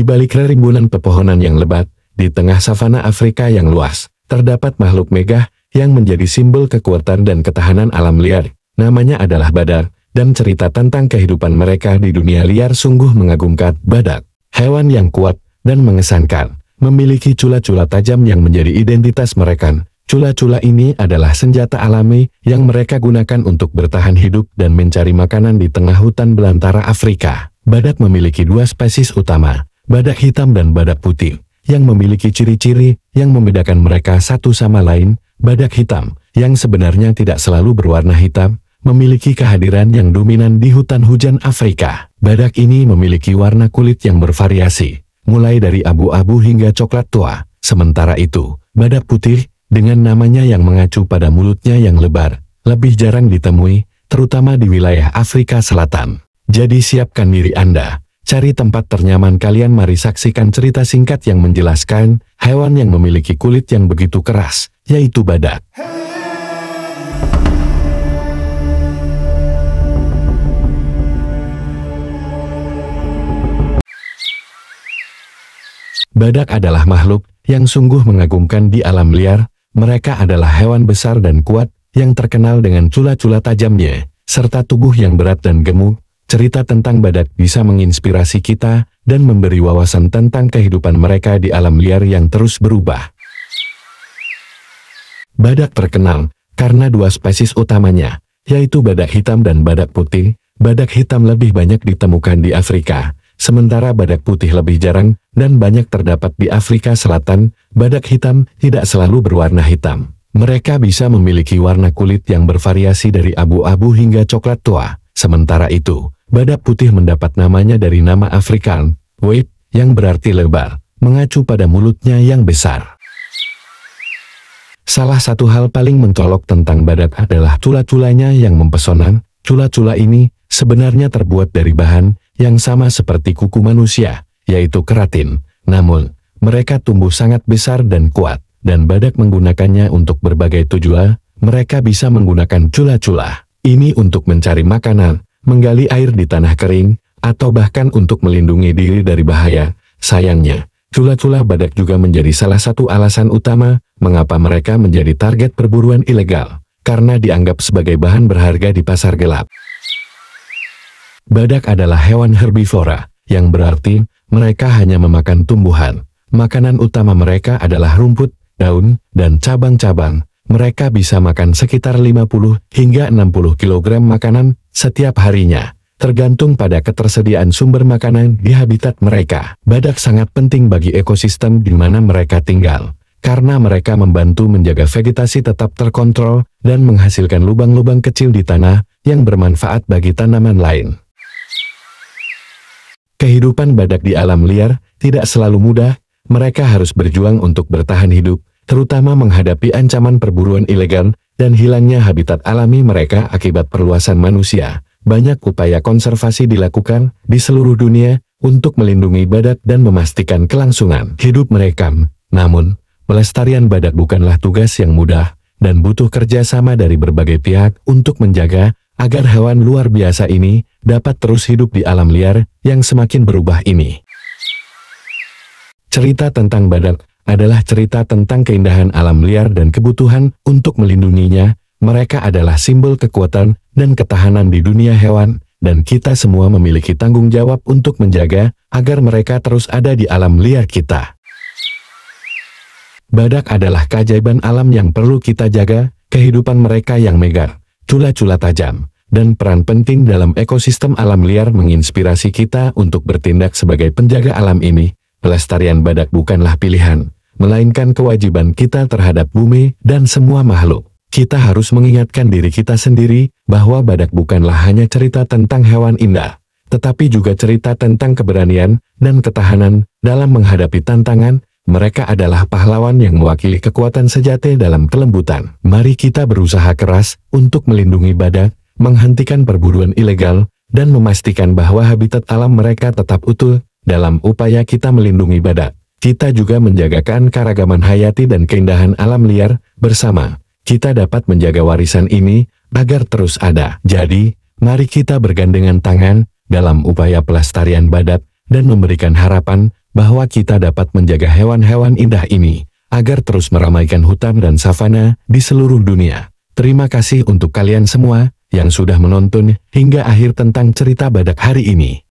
balik rimbunan pepohonan yang lebat, di tengah savana Afrika yang luas, terdapat makhluk megah yang menjadi simbol kekuatan dan ketahanan alam liar. Namanya adalah badak, dan cerita tentang kehidupan mereka di dunia liar sungguh mengagumkan. Badak, hewan yang kuat dan mengesankan, memiliki cula-cula tajam yang menjadi identitas mereka. Cula-cula ini adalah senjata alami yang mereka gunakan untuk bertahan hidup dan mencari makanan di tengah hutan belantara Afrika. Badak memiliki dua spesies utama, badak hitam dan badak putih, yang memiliki ciri-ciri yang membedakan mereka satu sama lain. Badak hitam, yang sebenarnya tidak selalu berwarna hitam, memiliki kehadiran yang dominan di hutan hujan Afrika. Badak ini memiliki warna kulit yang bervariasi, mulai dari abu-abu hingga coklat tua. Sementara itu, badak putih, dengan namanya yang mengacu pada mulutnya yang lebar, lebih jarang ditemui, terutama di wilayah Afrika Selatan. Jadi siapkan diri Anda, cari tempat ternyaman kalian, mari saksikan cerita singkat yang menjelaskan hewan yang memiliki kulit yang begitu keras, yaitu badak. Badak adalah makhluk yang sungguh mengagumkan di alam liar. Mereka adalah hewan besar dan kuat, yang terkenal dengan cula-cula tajamnya, serta tubuh yang berat dan gemuk. Cerita tentang badak bisa menginspirasi kita, dan memberi wawasan tentang kehidupan mereka di alam liar yang terus berubah. Badak terkenal karena dua spesies utamanya, yaitu badak hitam dan badak putih. Badak hitam lebih banyak ditemukan di Afrika, sementara badak putih lebih jarang dan banyak terdapat di Afrika Selatan. Badak hitam tidak selalu berwarna hitam. Mereka bisa memiliki warna kulit yang bervariasi dari abu-abu hingga coklat tua. Sementara itu, badak putih mendapat namanya dari nama Afrikaan, wait, yang berarti lebar, mengacu pada mulutnya yang besar. Salah satu hal paling mencolok tentang badak adalah cula-culanya yang mempesona. Cula-cula ini sebenarnya terbuat dari bahan yang sama seperti kuku manusia, yaitu keratin. Namun, mereka tumbuh sangat besar dan kuat, dan badak menggunakannya untuk berbagai tujuan. Mereka bisa menggunakan cula-cula ini untuk mencari makanan, menggali air di tanah kering, atau bahkan untuk melindungi diri dari bahaya. Sayangnya, cula-cula badak juga menjadi salah satu alasan utama mengapa mereka menjadi target perburuan ilegal, karena dianggap sebagai bahan berharga di pasar gelap. Badak adalah hewan herbivora, yang berarti mereka hanya memakan tumbuhan. Makanan utama mereka adalah rumput, daun, dan cabang-cabang. Mereka bisa makan sekitar 50 hingga 60 kg makanan setiap harinya, tergantung pada ketersediaan sumber makanan di habitat mereka. Badak sangat penting bagi ekosistem di mana mereka tinggal, karena mereka membantu menjaga vegetasi tetap terkontrol dan menghasilkan lubang-lubang kecil di tanah yang bermanfaat bagi tanaman lain. Kehidupan badak di alam liar tidak selalu mudah. Mereka harus berjuang untuk bertahan hidup, terutama menghadapi ancaman perburuan ilegal dan hilangnya habitat alami mereka akibat perluasan manusia. Banyak upaya konservasi dilakukan di seluruh dunia untuk melindungi badak dan memastikan kelangsungan hidup mereka. Namun, pelestarian badak bukanlah tugas yang mudah, dan butuh kerjasama dari berbagai pihak untuk menjaga agar hewan luar biasa ini dapat terus hidup di alam liar yang semakin berubah ini. Cerita tentang badak adalah cerita tentang keindahan alam liar dan kebutuhan untuk melindunginya. Mereka adalah simbol kekuatan dan ketahanan di dunia hewan, dan kita semua memiliki tanggung jawab untuk menjaga agar mereka terus ada di alam liar kita. Badak adalah keajaiban alam yang perlu kita jaga. Kehidupan mereka yang megah, cula-cula tajam, dan peran penting dalam ekosistem alam liar menginspirasi kita untuk bertindak sebagai penjaga alam ini. Pelestarian badak bukanlah pilihan, melainkan kewajiban kita terhadap bumi dan semua makhluk. Kita harus mengingatkan diri kita sendiri bahwa badak bukanlah hanya cerita tentang hewan indah, tetapi juga cerita tentang keberanian dan ketahanan dalam menghadapi tantangan. Mereka adalah pahlawan yang mewakili kekuatan sejati dalam kelembutan. Mari kita berusaha keras untuk melindungi badak, menghentikan perburuan ilegal, dan memastikan bahwa habitat alam mereka tetap utuh. Dalam upaya kita melindungi badak, kita juga menjaga keanekaragaman hayati dan keindahan alam liar. Bersama, kita dapat menjaga warisan ini agar terus ada. Jadi, mari kita bergandengan tangan dalam upaya pelestarian badak dan memberikan harapan bahwa kita dapat menjaga hewan-hewan indah ini, agar terus meramaikan hutan dan savana di seluruh dunia. Terima kasih untuk kalian semua yang sudah menonton hingga akhir tentang cerita badak hari ini.